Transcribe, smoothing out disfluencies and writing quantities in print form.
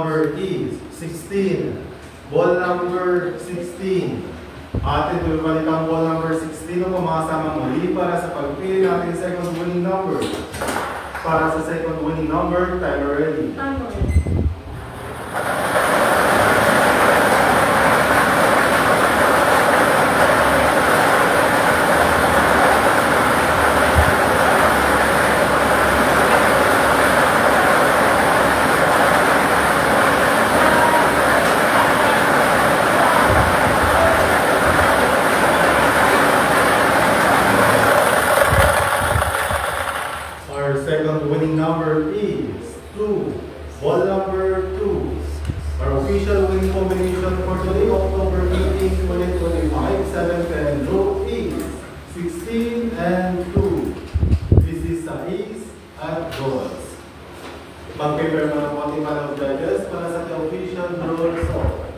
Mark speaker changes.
Speaker 1: number is 16. Ball number 16. Atin tulad ang ball number 16 o kumakasama muli para sa pagpili natin second winning number. Para sa second winning number, timer ready. Our second winning number is 2. Ball number 2. Our official winning combination for today, October 18, 2025, 7th and draw is 16 and 2. This is sa ace at goals. Mag-prepare mo ng konting panahon judges para sa official draw result.